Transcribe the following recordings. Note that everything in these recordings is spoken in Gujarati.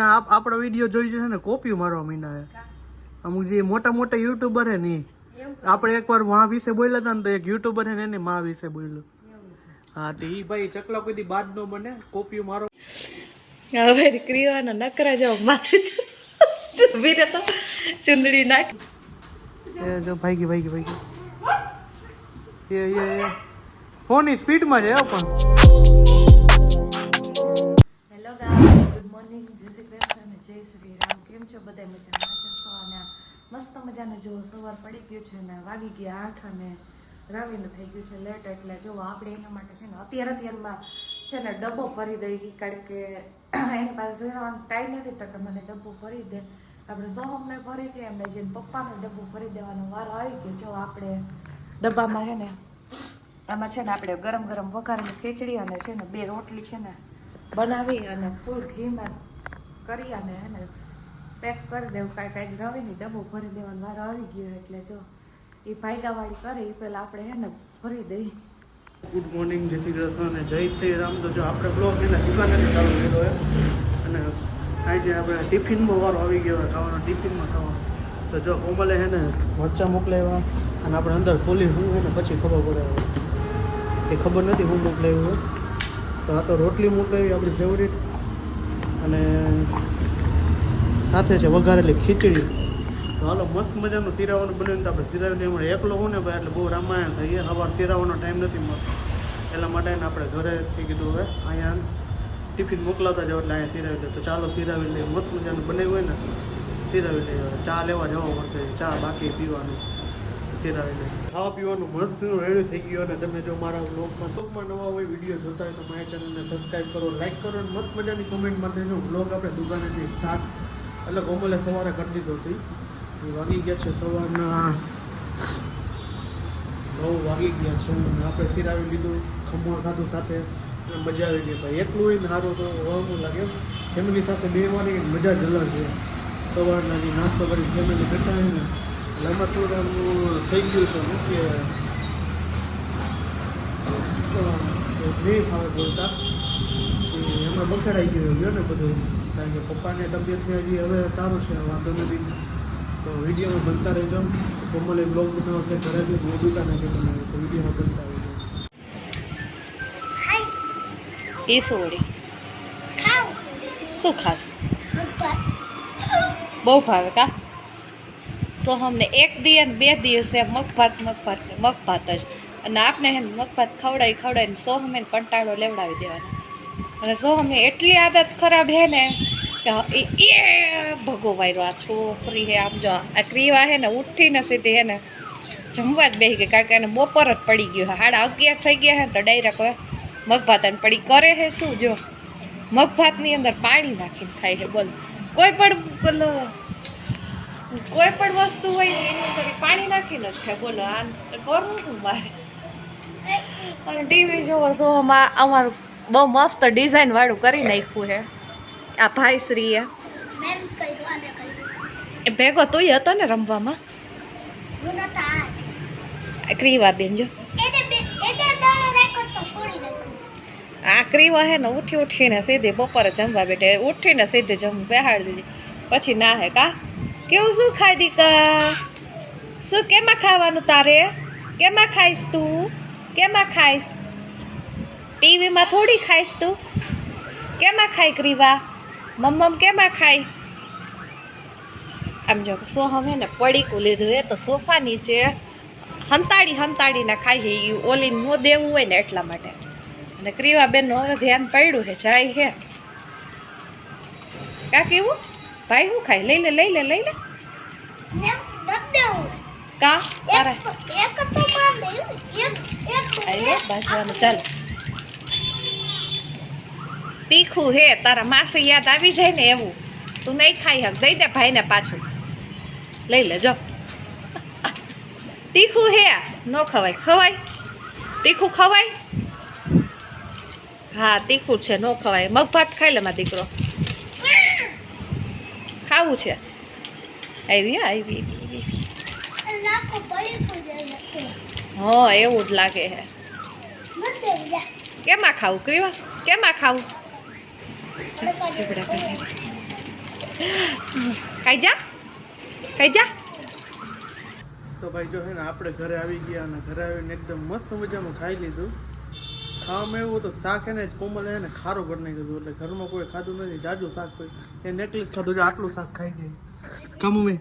આપણો વિડીયો જોઈ છે ને કોપી મારવા માંડ્યા છે અમુક જે મોટા મોટા યુટ્યુબર હે ને આપણે એકવાર માં વિશે બોલ્યા હતા ને તો એક યુટ્યુબર હે ને એને માં વિશે બોલ્યો હા તો ઈ ભાઈ ચકલા કોઈ દી બાદ નો બને કોપી મારો હવે ક્રિયાના નકરા જાવ માથે ચુંબી તો ચુંદડી નાખ એ જો ભાઈ એ ફોન ની સ્પીડ માં છે પણ હેલો ગાઈસ ગુડ મોર્નિંગ જય શ્રી કૃષ્ણ અને જય શ્રી રામ કેમ છો બધા મજામાં છો અને મસ્ત મજાનું જો સવાર પડી ગયું છે ને વાગી ગયા 8 અને રવિને થઈ ગયું છે લેટ એટલે જો આપણે એના માટે છે ને અત્યારમાં છે ને ડબ્બો ભરી દઈ કારણ કે એની પાસે ટાઈમ નથી તો કે મને ડબ્બો ભરી દે આપણે સોહમને ભરી છે એમને જેને પપ્પાનો ડબ્બો ભરી દેવાનો વારો આવી ગયો જો આપણે ડબ્બામાં છે ને આમાં છે ને આપણે ગરમ ગરમ વઘારેલી ખીચડી અને છે ને 2 રોટલી છે ને બનાવી અને ફૂલ ઘીમાં કરી અને એને પેક કરી દેવું કાંઈ રવીની ડબ્બો ભરી દેવાનો વારો આવી ગયો એટલે જો એ ભાઈગાવાળી કરે એ પહેલાં આપણે એને ભરી દઈએ. ગુડ મોર્નિંગ જય શ્રી કૃષ્ણ અને જય શ્રી રામ. તો જો આપણે બ્લોગ એને દુકાનેથી ચાલુ કર્યો હોય અને આજે આપણે ટિફિનમાં વારો આવી ગયો હોય ખાવાનો ટિફિનમાં ખાવાનો. તો જો કોમલે છે ને મરચાં મોકલાવ્યા અને આપણે અંદર ખોલી શું હોય ને પછી ખબર પડે એ ખબર નથી હું મોકલાવ્યું હોય. તો આ તો રોટલી મોકલાવી આપણી ફેવરિટ અને સાથે છે વઘારેલી ખીચડી. તો હાલો મસ્ત મજાનું શીરાવાનું બનાવીને તો આપણે શીરાવી એમાં એકલો હું ને ભાઈ એટલે બહુ રામાયણ થઈએ સવાર શીરાવાનો ટાઈમ નથી મળતો એટલા માટે ને આપણે ઘરેથી કીધું હવે અહીંયા ટિફિન મોકલાવતા જાવ એટલે અહીંયા શીરાવી દે. તો ચાલો શીરાવી લઈએ મસ્ત મજાનું બનાવ્યું હોય ને શીરાવી લઈએ. ચા લેવા જવા પડશે ચા બાકી પીવાનું શીરાવી લઈએ. ખાવા પીવાનું મસ્ત રેડી થઈ ગયું અને તમે જો મારા બ્લોગમાં નવા હોય વિડીયો જોતા હોય તો મારી ચેનલને સબસ્ક્રાઈબ કરો લાઈક કરો અને મસ્ત મજાની કોમેન્ટમાં દેજો. બ્લોગ આપણે દુકાનેથી સ્ટાર્ટ એટલે કોમલે સવારે કરી દીધો હતી વાગી ગયા છે સવારના 9 વાગી ગયા છે અને આપણે શીરાવી લીધું ખમણ ખાધું સાથે મજા આવી ગઈ. ભાઈ એકલું હોય ને સારું તો હળવું લાગે ફેમિલી સાથે બેસવાની મજા જ અલગ છે. સવારના જે નાસ્તો કરી ફેમિલી બેઠા હોય ને એટલે એમાં થોડું થઈ ગયું છે કે નહીં ફાવે બોલતા એમાં બખેડાઈ ગયો ને બધું કારણ કે પપ્પાને તબિયતને હજી હવે સારું છે વાંધો નથી. તો વિડીયોમાં બનતા રહેજો. કોમલે બ્લોગ બનાવો કે ઘરે બી હું દુકાને કે બનાવે તો વિડીયોમાં બનતા રહેજો. એ સોડી શું ખાસ બહુ ભાવે કા સોહમને 1 દી અને 2 દિવસે મગભાત જ અને આપણે એને મગભાત ખવડાવીને સોહમને કંટાળો લેવડાવી દેવાનો. અને સોહમને એટલી આદત ખરાબ હે ને કે એ ભગો વાયરો આ છોકરી હે. આમ જો આ ક્રીવા હે ને ઉઠીને સીધી હે ને જમવા જ બેસી ગઈ કારણ કે એને બપોર જ પડી ગયું 11:30 થઈ ગયા હે તો ડાયરેક્ટ મગભાત અને પડી કરે છે શું જો મગભાતની અંદર પાણી નાખીને ખાય છે. બોલ કોઈ પણ વસ્તુ હોય ને એની અંદર પાણી નાખીને જ ખાય. બોલો આ કરવું શું મારે. અને ટીવી જોવો શોમાં અમારું બહુ મસ્ત ડિઝાઇન વાળું કરી નાખ્યું છે આ ભાઈશ્રીએ. એ ભેગો તુંય હતો ને રમવામાં ક્રીવા બેન જો આ ક્રીવા હે ને ઉઠીને સીધી બપોરે જમવા બેઠે ઉઠીને સીધી બેહાડી દીધી પછી ના હે કા કેવું શું ખાઈ દીકા શું કેમાં ખાવાનું તારે કેમાં ખાઈશ તું કેમાં ખાઈશ ટીવીમાં થોડી ખાઈશ તું કેમાં ખાઈ ક્રીવા મમ્મ કેમાં ખાઈ. આમ જો સોહમ હે ને પડીકું લીધું હે તો સોફા નીચે હંતાડીને ખાઈ એ ઓલીને નો દેવું હોય ને એટલા માટે. અને ક્રીવા બેનનું હવે ધ્યાન પડ્યું છે જાય હે કા કેવું ભાઈ શું ખાય લઈ લે કા તારા બાજવાનું ચાલ તીખું હે તારા માસી યાદ આવી જાય ને એવું તું નહીં ખાઈ હક દઈ દે ભાઈને પાછું લઈ લે જો તીખું હે ન ખવાય તીખું ખવાય હા તીખું છે ન ખવાય મગભાત ખાઈ લે મારો દીકરો ખાવું છે આવી હા એવું જ લાગે હે. કેમાં ખાવું ક્રીવા કેમાં ખાવું કઈ જા કઈ જા. તો ભાઈ જો છે ને આપણે ઘરે આવી ગયા અને ઘરે આવીને એકદમ મસ્ત મજાનું ખાઈ લીધું. ખાવામાં એવું હતું શાક એને કોમલ એને ખારો કરી નાખ્યું એટલે ઘરમાં કોઈ ખાધું નથી. જાજુ શાક કોઈ એ નેકલેસ ખાધું આટલું શાક ખાઈ જાય કામ મેં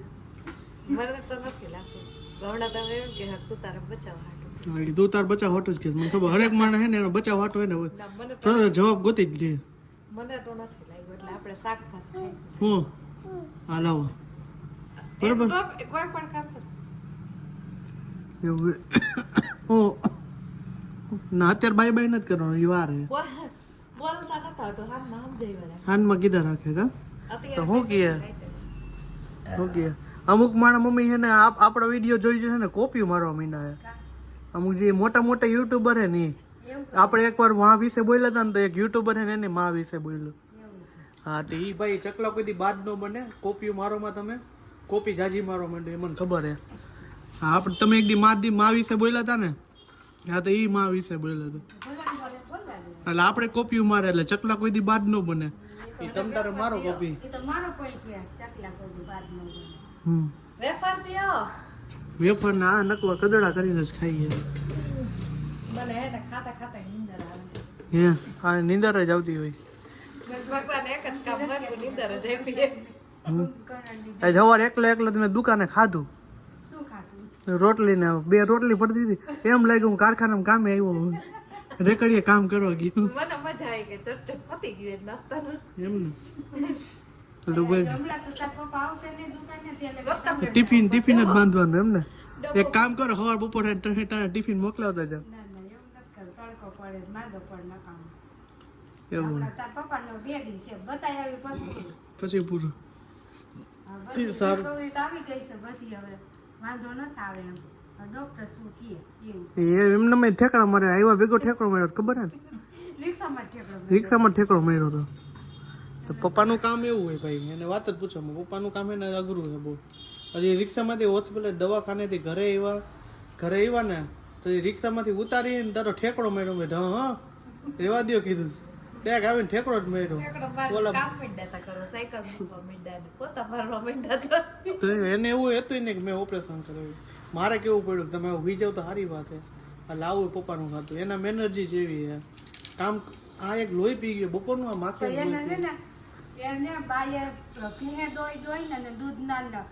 મને તો નથી લાગતું ગવડા તમે એમ કે તું તારા બચાવ હાટું તું તાર બચાવ હાટું જ કે મને ખબર હરેક માણસ હે ને એનો બચાવ હાટો હોય ને જવાબ ગોતી જ લે. મને તો નથી લાગ્યું એટલે આપણે શાક ભાત ખાઈ. હું હા લાવો બરાબર કોઈ પણ કામ એવું ના અત્યારે બાય બાય નથી કરવાનું એ વાર હે બોલતા નતા તો હાનમાં સમજાઈ વાળા હાનમાં કીધા રાખે કા તો હું કહે અમુક મારા મમ્મી છે ને આપણો વિડીયો જોઈ છે ને કોપી મારવા માંડ્યા છે. અમુક જે મોટા મોટા યુટ્યુબર હે ને આપણે એકવાર માં વિશે બોલ્યા હતા ને તો એક યુટ્યુબર હે ને એને માં વિશે બોલ્યો. હા તો એ ભાઈ ચકલા કોઈ દી બાદ ન બને. કોપી મારોમાં તમે કોપી જાજી મારવા માંડ્યો એ મને ખબર હે. હા આપણે તમે એક દી માં વિશે બોલ્યા હતા ને હા તો એ માં વિશે બોલ્યો હતો એટલે આપણે કોપી મારે એટલે ચકલા કોઈ દી બાદ ન બને. એ તમ તારે મારો કોપી વેફર ના નકવા કદડા કરીને જ ખાઈએ. મને હે ને ખાતા ખાતા નીંદર આવે. હે આ નીંદર જ આવતી હોય. ભગવાન એક જ કામ કર્યું નીંદર જ આવી. સવારે એકલા તમે દુકાને ખાધું શું ખાધું? રોટલી ને 2 રોટલી પડતી હતી એમ લાગ્યું કારખાનામાં કામે આવ્યો રેકડીએ કામ કરવા ગયું. મને મજા આવી કે ચટ પતી ગયું નાસ્તાનું એમ ને ટિફિન જ બાંધવાનું એમ ને. એક કામ કરો સવાર બપોરે ટિફિન મોકલાવતા જાવ. એવું પછી પૂરું એમને મેં ઠેકડા મારે આવ્યા ભેગો ઠેકડો માર્યો ખબર હે ને રિક્ષામાં ઠેકડો માર્યો હતો. તો પપ્પાનું કામ એવું હોય ભાઈ એને વાત જ પૂછો પપ્પાનું કામ એને અઘરું છે બહુ. હજી રિક્ષામાંથી હોસ્પિટલ દવાખાનેથી ઘરે આવ્યા ને તો એ રિક્ષામાંથી ઉતારીને તારો ઠેકડો માર્યો મેં હા રેવા દો કીધું ડેક આવીને ઠેકડો જ માર્યો. તો એને એવું હતું ને કે મેં ઓપરેશન કરાવ્યું. મારે કેવું પડ્યું તમે હુઈ જાવ તો સારી વાત છે. એટલે આવું પપ્પાનું ખાતું એના એનર્જી જેવી છે કામ. આ એક લોહી પી ગયો બપોરનું આ માખે એને બાએ ભીહે દોઈ ને દૂધના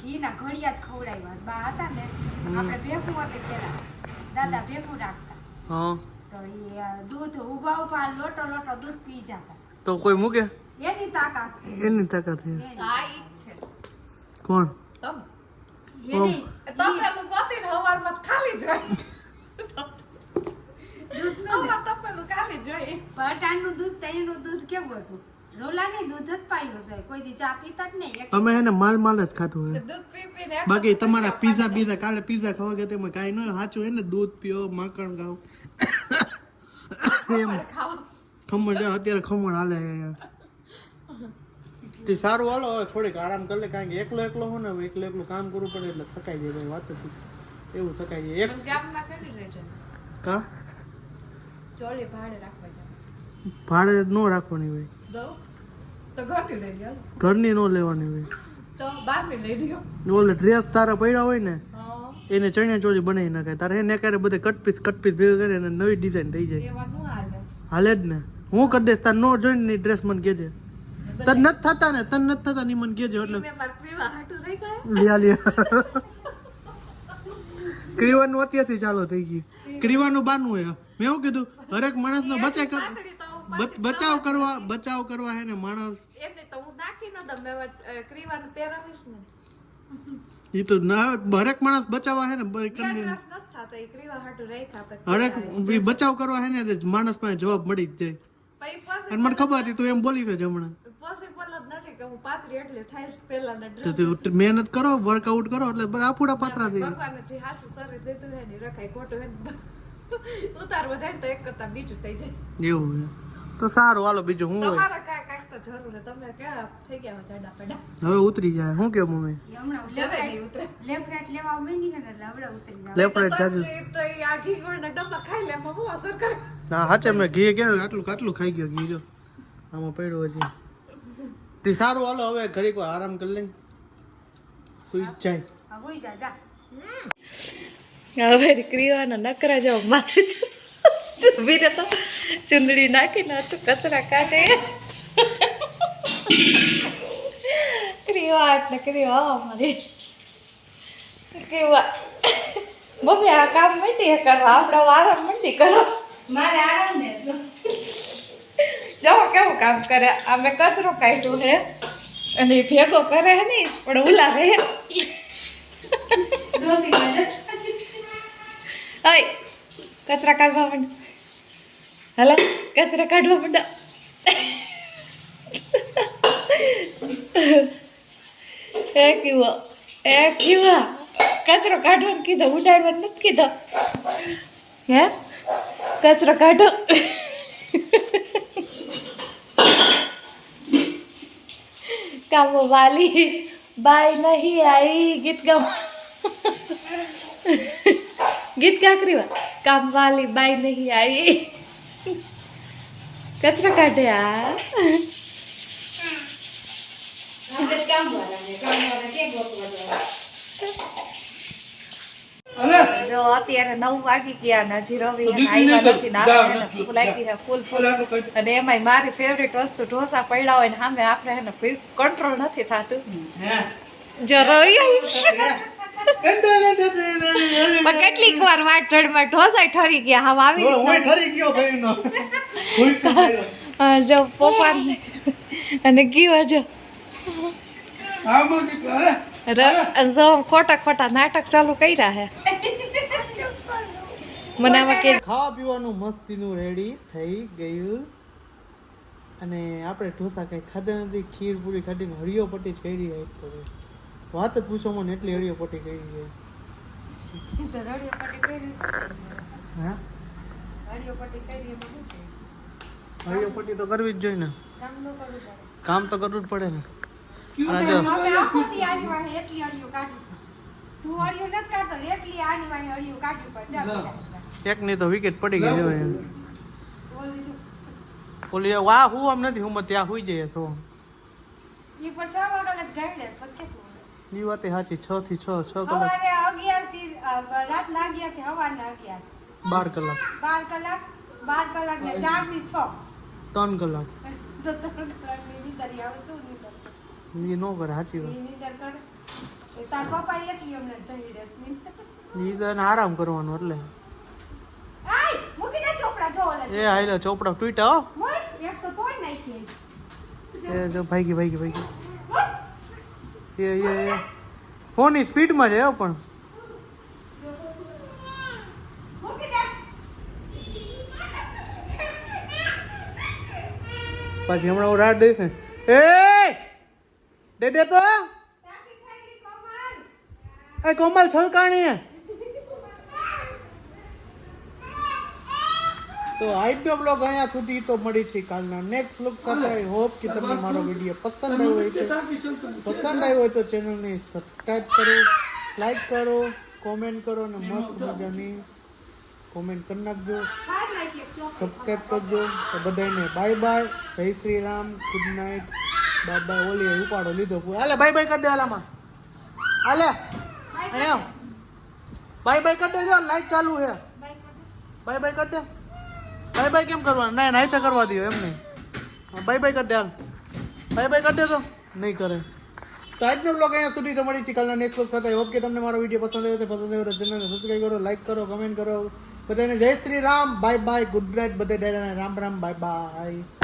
ઘીના ઘડિયા જ ખવડાવ્યા. બા હતા ને આપણે ભેગું હતું પેલા દાદા ભેગું રાખતા તો એ દૂધ ઉભા લોટો દૂધ પી જતા. તો કોઈ મૂકે એની તાકાત છે. હા ઈ છે. કોણ એની તમે ગોતીને હવારમાં ખાલી જોઈ પટાણનું દૂધ તૈયારનું દૂધ કેવું હતું? રોલાની દૂધ જ પાયું છે. કોઈ દી ચા પીતા જ નહીં. અમે એને માલ જ ખાતું હોય. બાકી તમારા પીઝા કાલે પીઝા ખાવા ગયા તેમાં કાંઈ ન સાચું હોય ને દૂધ પીઓ માખણ ખાવ એમ ખમણ અત્યારે ખમણ હાલે તે સારું હાલો હવે થોડીક આરામ કરી લે કારણ કે એકલો હોય ને એકલું કામ કરવું પડે એટલે થકાઈ જાય ભાઈ. વાત હતી એવું થકાઈ જાય. કા ચોલી ભાડે રાખવા ભાડે ન રાખવાની હોય તો ઘરની લઈ લ્યો. ઘરની ન લેવાની હોય તો બહારની લઈ લ્યો. ઓલે ડ્રેસ તારા પડ્યા હોય ને એને ચણિયા ચોળી બનાવી નાખે તારે એને ક્યારે બધે કટ પીસ ભેગું કરે ને નવી ડિઝાઇન થઈ જાય. એવા નું હાલે હાલે જ ને. હું કરી દઈશ તાર નો જોઈને ની ડ્રેસ મને કહેજે. તને નથી થતા ની મને કહેજો એટલે મેં માર પીવા હાટું રહી ગયા. લ્યા ક્રીવાનું અત્યારથી ચાલુ થઈ ગયું. ક્રીવાનું બાનું હોય મેં એવું કીધું હરેક માણસનો બચાવ કરવા હે ને માણસ એમને તો હું નાખી ન દઉં મેં ક્રીવાનું પહેરાવીશ ને ઈ તો ના હરેક માણસ બચાવવા હે ને હરેક બચાવ કરવા હે ને માણસ પાસે જવાબ મળી જ જાય. અને મને ખબર હતી તું એમ બોલી છે હમણાં મહેનત કરો વર્કઆઉટ કરો એટલે આપણા પાત્રા થઈ એવું તો સારું હાલો બીજું હું હોય હવે ઉતરી જાય શું કેવું મમ્મી લેફ્ટ જાજુ હા હાચે મેં ઘી કે આટલું ખાઈ ગયો ઘી જો આમાં પડ્યું હજી તે સારું હાલો હવે ઘડીક વાર આરામ કરી લઈ સુઈ જાય હા હોઈ જા જા હવે ક્રિયાના નકરા જાવ માથે ચૂબી રહેતો ચુંદડી નાખીને કચરા કાઢે ક્રિયા એટલે ક્રિયા અમારી ક્રિયા મમ્મી આ કામ મંડી કરવા આપણે આરામ મંડી કરો મારે આરામ ને જો કેવું કામ કરે અમે કચરો કાઢ્યો હે અને ઈ ભેગો કરે હે નહીં પણ ઉલા રહે ડોસી માં અય કચરા કાઢવા માંડ હાલો કચરા કાઢવા માંડ એ કીવા કચરો કાઢવાનું કીધું ઉડાડવાનું નથી કીધું હે કચરો કાઢો કામ વાલી બાઈ નહીં आई गीत गाओ गीत क्या करीवा काम वाली बाई नहीं आई कचरा काटे आ જો અત્યારે 9 વાગી ગયા ને હજી રવિ આવ્યા નથી ને આપણે ફૂલાઈ છે ફૂલ અને એમાંય મારી ફેવરેટ વસ્તુ ઢોસા પડ્યા હોય ને સામે આપણે એને કંટ્રોલ નથી થતું જો રવિ પણ કેટલીક વાર વાટ ચડમાં ઢોસા ઠરી ગયા હા આવી ઠરી ગયો ભાઈનો જો પપ્પા અને કીવા જો ખોટા ખોટા નાટક ચાલુ કર્યા હે મને આમાં કે ખાવા પીવાનું મસ્તીનું રેડી થઈ ગયું અને આપણે ઢોસા કઈ ખાધા નથી ખીર પૂરી ખાધીને હળીઓ પટ્ટી જ કરી વાત જ પૂછો મને એટલી હળીઓ પટ્ટી કરી છે તો રડિયો પટ્ટી કરી હા રડિયો પટ્ટી કરી એમાં શું છે? હળીઓ પટ્ટી તો કરવી જ જોઈએ ને કામ ન કરવું પડે કામ તો કરવું જ પડે ને અને હવે આખો દી આની વાહે એટલી અળિયો કાઢીશ તું અળિયો નથી કાઢતો ને એટલી આની વાહે અળિયો કાઢવી પડે ચાલ એક ની તો વિકેટ પડી ગઈ છે બોલ દીધું ઓલી વાહ હું આમ નથી હું ત્યાં હુઈ જઈએ છો ઈ પર 6 વાગ્યા લગ જાય ને પછી કેટલું ની વાત સાચી 6 થી 6 કલાક સવારે 11 થી રાતના 11 થી સવારના 11 12 કલાક 12 કલાક ને 4 થી 6 3 કલાક તો 3 કલાક ની નીંદર આવે શું નીંદર એ નો કરે સાચી વાત ઈ નીંદર કર એ તાર પપ્પા એટલી અમને ઢળી દેસ નીંદર ઈ તો એને આરામ કરવાનો એટલે આય મૂકી દે ચોપડા જો ઓલા એ હાઈલો ચોપડા તૂટ્યા હો મોય એક તો તોડ નાખી એ જો ભાગી મોય એ ફોનની સ્પીડમાં છે હો પણ મૂકી દે પછી હમણાં હું રાત દઈશ ને એ દે તો તાકી થઈ ગઈ કોમલ એ કોમલ છલકાણી તો આજનો બ્લોગ અહીંયા સુધી તો મળી છે કાલના નેક્સ્ટ બ્લોગ સાથે આઈ હોપ કે તમને મારો વિડીયો પસંદ આવ્યો હોય તો ચેનલને સબસ્ક્રાઇબ કરો લાઈક કરો કોમેન્ટ કરો અને મસ્ત મજાની કોમેન્ટ કરી નાખજો બાર નાખી એક ચોપ સબસ્ક્રાઇબ કરજો તો બધાને બાય બાય જય Shri Ram good night bye bye ઓલી ઉપાડો લીધો હાલે બાય બાય કરી દે હાલામાં હાલે અહીંયા બાય બાય કરી દેજો લાઈટ ચાલુ છે બાય બાય કરી દે બાય બાય કેમ કરવાનું ના નહીં તો કરવા દો એમ નહીં બાય બાય કરી દે હાલ બાય બાય કરી દે તો નહીં કરે તો આજનો બ્લોગ અહીંયા સુધી તો મળી છે કાલના નેક્સ્ટ બ્લોગ સાથે હોપ કે તમને મારો વિડીયો પસંદ આવ્યો તો ચેનલને સબસ્ક્રાઈબ કરો લાઈક કરો કમેન્ટ કરો બધાને જય Shri Ram bye bye good night બધા રામ રામ બાય બાય